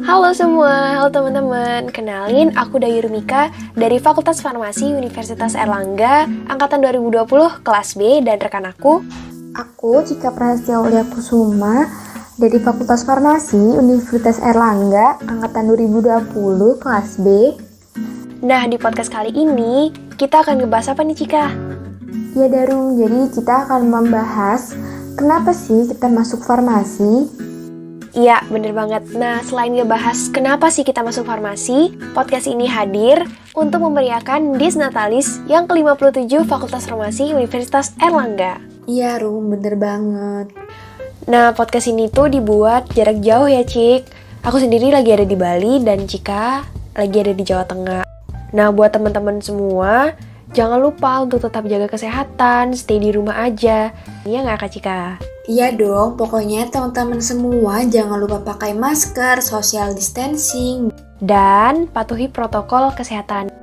Halo semua, halo teman-teman. Kenalin, aku Dayu Rumika dari Fakultas Farmasi Universitas Airlangga, Angkatan 2020, kelas B, dan rekan aku Cika Prastia Ulia Kusuma dari Fakultas Farmasi Universitas Airlangga, Angkatan 2020, kelas B. Nah, di podcast kali ini, kita akan ngebahas apa nih, Cika? Ya Daru, jadi kita akan membahas kenapa sih kita masuk farmasi? Iya, bener banget. Nah, selain ngebahas kenapa sih kita masuk farmasi, podcast ini hadir untuk memeriahkan Dies Natalis yang ke-57 Fakultas Farmasi Universitas Airlangga. Iya Rum, bener banget. Nah, podcast ini tuh dibuat jarak jauh ya, Cik. Aku sendiri lagi ada di Bali dan Cika lagi ada di Jawa Tengah. Nah, buat teman-teman semua, jangan lupa untuk tetap jaga kesehatan, stay di rumah aja. Iya nggak, Kak Cika? Iya dong, pokoknya teman-teman semua jangan lupa pakai masker, social distancing, Dan patuhi protokol kesehatan.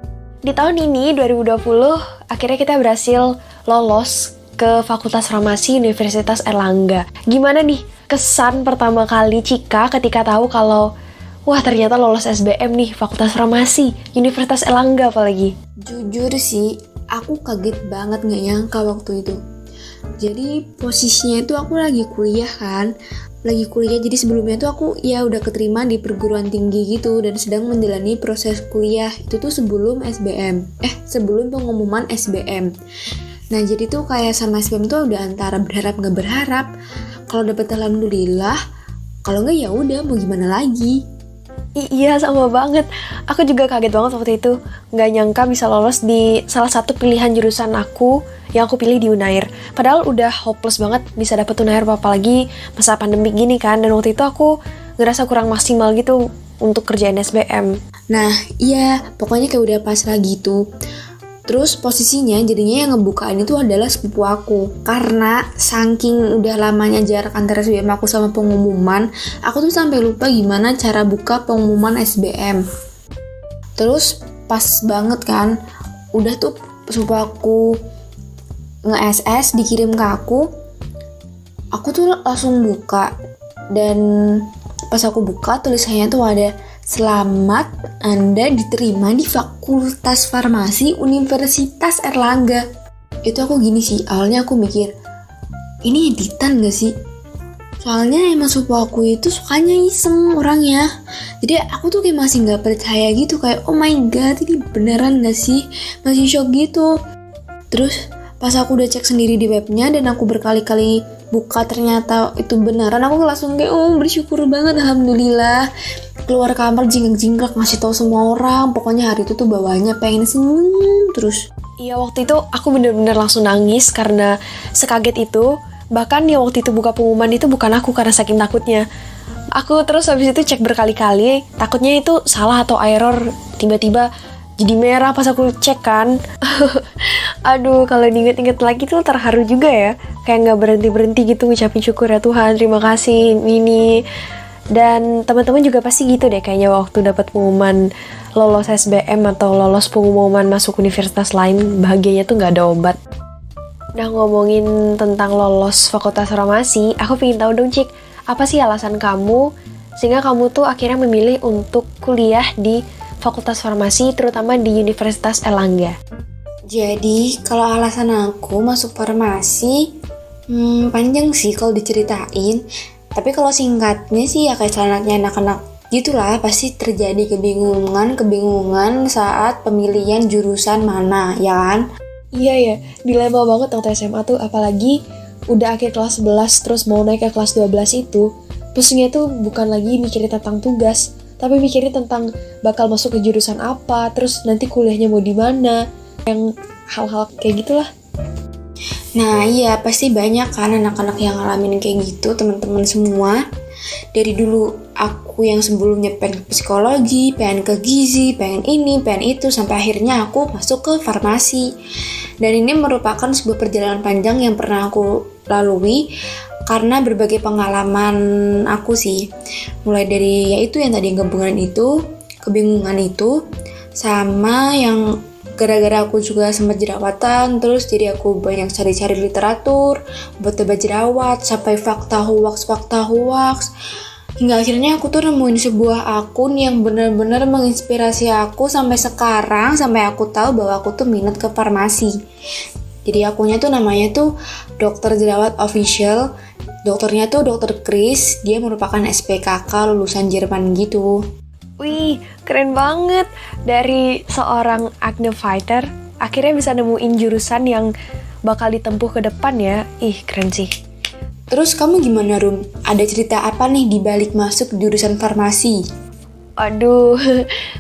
Di tahun ini, 2020, akhirnya kita berhasil lolos ke Fakultas Farmasi Universitas Airlangga. Gimana nih kesan pertama kali Cika ketika tahu kalau wah ternyata lolos SBM nih Fakultas Farmasi Universitas Airlangga apalagi? Jujur sih, aku kaget banget gak nyangka waktu itu. Jadi posisinya itu aku lagi kuliah kan, jadi sebelumnya tuh aku ya udah keterima di perguruan tinggi gitu dan sedang menjalani proses kuliah. Itu tuh sebelum pengumuman SBM. Nah jadi tuh kayak sama SBM tuh udah antara berharap gak berharap. Kalau dapet alhamdulillah, kalau nggak ya udah mau gimana lagi. Iya, sama banget. Aku juga kaget banget waktu itu. Nggak nyangka bisa lolos di salah satu pilihan jurusan aku yang aku pilih di Unair. Padahal udah hopeless banget bisa dapet Unair, apalagi masa pandemi gini kan. Dan waktu itu aku ngerasa kurang maksimal gitu untuk kerjain SBM. Nah iya, pokoknya kayak udah pasrah gitu. Terus posisinya jadinya yang ngebukain itu adalah sepupu aku. Karena saking udah lamanya jarak antara SBM aku sama pengumuman, aku tuh sampai lupa gimana cara buka pengumuman SBM. Terus pas banget kan, udah tuh sepupu aku nge-SS dikirim ke aku tuh langsung buka. Dan pas aku buka tulisannya tuh ada selamat Anda diterima di Fakultas Farmasi Universitas Airlangga. Itu aku gini sih, awalnya aku mikir, ini editan gak sih? Soalnya emang sepupu aku itu sukanya iseng orangnya. Jadi aku tuh kayak masih gak percaya gitu, kayak oh my god ini beneran gak sih? Masih shock gitu. Terus pas aku udah cek sendiri di webnya dan aku berkali-kali buka ternyata itu beneran, aku langsung kayak bersyukur banget, alhamdulillah. Keluar kamar jinglek-jinglek ngasih tahu semua orang. Pokoknya hari itu tuh bawaannya pengen senyum terus. Iya, waktu itu aku bener-bener langsung nangis karena sekaget itu. Bahkan ya waktu itu buka pengumuman itu bukan aku karena saking takutnya. Aku terus habis itu cek berkali-kali, takutnya itu salah atau error. Tiba-tiba jadi merah pas aku cek kan. Aduh, kalau diinget-inget lagi tuh terharu juga ya. Kayak gak berhenti-berhenti gitu ngucapin syukur ya Tuhan, terima kasih ini. Dan teman-teman juga pasti gitu deh kayaknya waktu dapat pengumuman lolos SBM atau lolos pengumuman masuk universitas lain, bahagianya tuh gak ada obat. Nah, ngomongin tentang lolos Fakultas Farmasi, aku pengen tahu dong Cik, apa sih alasan kamu sehingga kamu tuh akhirnya memilih untuk kuliah di Fakultas Farmasi, terutama di Universitas Airlangga? Jadi kalau alasan aku masuk farmasi panjang sih kalau diceritain. Tapi kalau singkatnya sih ya kayak selanjutnya anak-anak gitulah, pasti terjadi kebingungan saat pemilihan jurusan mana, ya kan? Iya ya, dilema banget waktu SMA tuh, apalagi udah akhir kelas 11 terus mau naik ke kelas 12 itu, pusingnya tuh bukan lagi mikirin tentang tugas, tapi mikirin tentang bakal masuk ke jurusan apa, terus nanti kuliahnya mau di mana, yang hal-hal kayak gitulah. Nah iya, pasti banyak kan anak-anak yang ngalamin kayak gitu, teman-teman semua. Dari dulu aku yang sebelumnya pengen ke psikologi, pengen ke gizi, pengen ini, pengen itu, sampai akhirnya aku masuk ke farmasi. Dan ini merupakan sebuah perjalanan panjang yang pernah aku lalui karena berbagai pengalaman aku sih. Mulai dari yaitu yang tadi kebingungan itu, sama yang gara-gara aku juga sempat jerawatan, terus jadi aku banyak cari-cari literatur buat obat jerawat, sampai fakta hoax. Hingga akhirnya aku tuh nemuin sebuah akun yang benar-benar menginspirasi aku sampai sekarang, sampai aku tahu bahwa aku tuh minat ke farmasi. Jadi akunnya tuh namanya tuh Dokter Jerawat Official. Dokternya tuh Dokter Chris, dia merupakan SPKK lulusan Jerman gitu. Wih, keren banget. Dari seorang acne fighter, akhirnya bisa nemuin jurusan yang bakal ditempuh ke depan ya. Ih, keren sih. Terus kamu gimana, Rum? Ada cerita apa nih di balik masuk jurusan farmasi? Aduh,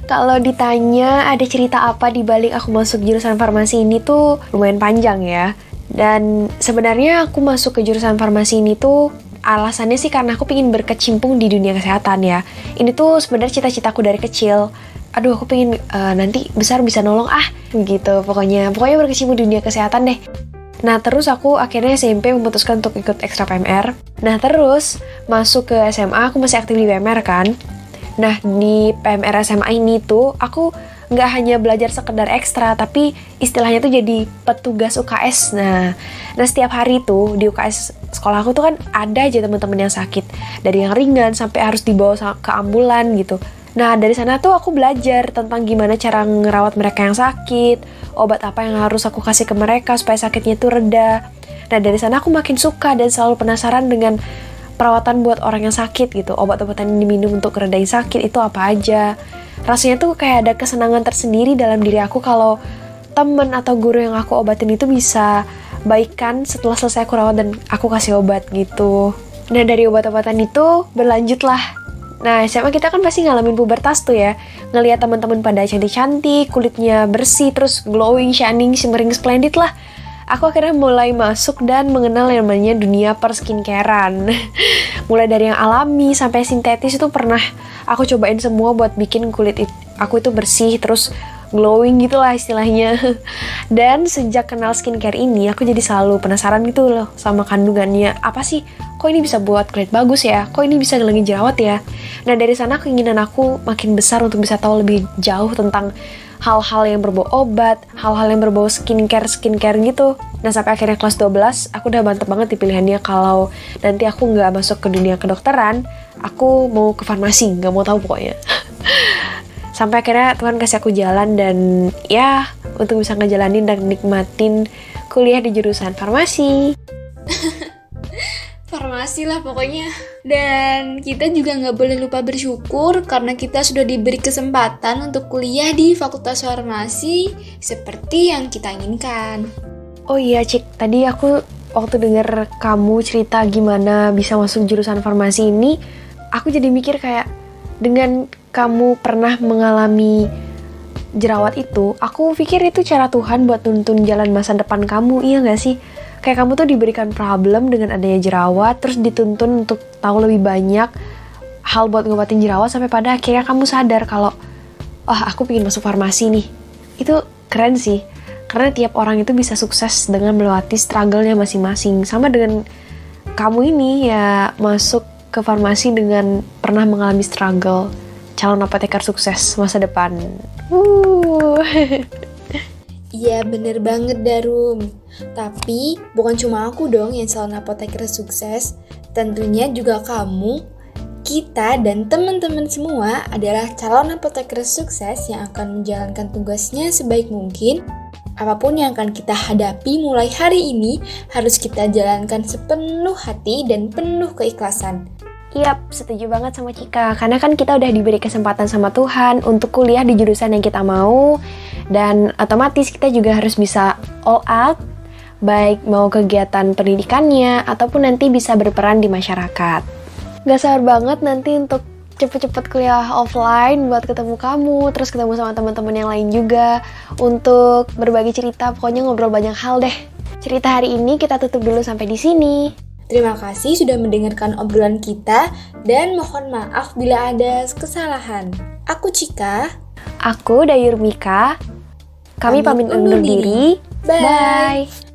kalau ditanya ada cerita apa di balik aku masuk jurusan farmasi ini tuh lumayan panjang ya. Dan sebenarnya aku masuk ke jurusan farmasi ini tuh alasannya sih karena aku pengen berkecimpung di dunia kesehatan ya. Ini tuh sebenarnya cita-citaku dari kecil. Aduh, aku pengen nanti besar bisa nolong gitu. Pokoknya berkecimpung di dunia kesehatan deh. Nah, terus aku akhirnya SMP memutuskan untuk ikut ekstra PMR. Nah, terus masuk ke SMA, aku masih aktif di PMR kan. Nah, di PMR SMA ini tuh aku nggak hanya belajar sekedar ekstra, tapi istilahnya tuh jadi petugas UKS. Nah setiap hari tuh di UKS sekolah aku tuh kan ada aja teman-teman yang sakit, dari yang ringan sampai harus dibawa ke ambulan gitu. Nah, dari sana tuh aku belajar tentang gimana cara ngerawat mereka yang sakit, obat apa yang harus aku kasih ke mereka supaya sakitnya tuh reda. Nah, dari sana aku makin suka dan selalu penasaran dengan perawatan buat orang yang sakit gitu. Obat-obatan yang diminum untuk ngeredain sakit itu apa aja. Rasanya tuh kayak ada kesenangan tersendiri dalam diri aku kalau temen atau guru yang aku obatin itu bisa baikan setelah selesai aku rawat dan aku kasih obat gitu. Nah, dari obat-obatan itu berlanjutlah. Nah, SMA kita kan pasti ngalamin pubertas tuh ya. Ngelihat teman-teman pada cantik-cantik, kulitnya bersih, terus glowing, shining, shimmering, splendid lah. Aku akhirnya mulai masuk dan mengenal yang namanya dunia perskincarean. Mulai dari yang alami sampai sintetis itu pernah aku cobain semua buat bikin kulit aku itu bersih, terus glowing gitu lah istilahnya. Dan sejak kenal skincare ini, aku jadi selalu penasaran gitu loh sama kandungannya. Apa sih? Kok ini bisa buat kulit bagus ya? Kok ini bisa ngilangin jerawat ya? Nah, dari sana keinginan aku makin besar untuk bisa tahu lebih jauh tentang hal-hal yang berbau obat, hal-hal yang berbau skincare gitu. Nah, sampai akhirnya kelas 12, aku udah mantep banget di pilihannya kalau nanti aku nggak masuk ke dunia kedokteran, aku mau ke farmasi, nggak mau tahu pokoknya. Sampai akhirnya Tuhan kasih aku jalan dan ya, untuk bisa ngejalanin dan nikmatin kuliah di jurusan farmasi. Farmasi lah pokoknya. Dan kita juga nggak boleh lupa bersyukur karena kita sudah diberi kesempatan untuk kuliah di Fakultas Farmasi seperti yang kita inginkan. Oh iya, Cik, tadi aku waktu denger kamu cerita gimana bisa masuk jurusan farmasi ini, aku jadi mikir kayak dengan kamu pernah mengalami jerawat itu, aku pikir itu cara Tuhan buat nuntun jalan masa depan kamu, iya nggak sih? Kayak kamu tuh diberikan problem dengan adanya jerawat, terus dituntun untuk tahu lebih banyak hal buat ngobatin jerawat, sampai pada akhirnya kamu sadar kalau, aku pengen masuk farmasi nih. Itu keren sih, karena tiap orang itu bisa sukses dengan melewati struggle-nya masing-masing. Sama dengan kamu ini ya, masuk ke farmasi dengan pernah mengalami struggle. Calon apoteker sukses masa depan. Iya bener banget Darum. Tapi bukan cuma aku dong yang calon apoteker sukses. Tentunya juga kamu, kita dan teman-teman semua adalah calon apoteker sukses yang akan menjalankan tugasnya sebaik mungkin. Apapun yang akan kita hadapi mulai hari ini harus kita jalankan sepenuh hati dan penuh keikhlasan. Yap, setuju banget sama Cika. Karena kan kita udah diberi kesempatan sama Tuhan untuk kuliah di jurusan yang kita mau. Dan otomatis kita juga harus bisa all out, baik mau kegiatan pendidikannya ataupun nanti bisa berperan di masyarakat. Gak sabar banget nanti untuk cepet-cepet kuliah offline buat ketemu kamu, terus ketemu sama teman-teman yang lain juga untuk berbagi cerita, pokoknya ngobrol banyak hal deh. Cerita hari ini kita tutup dulu sampai di sini. Terima kasih sudah mendengarkan obrolan kita dan mohon maaf bila ada kesalahan. Aku Cika. Aku Dayur Mika. Kami pamit undur diri. Bye.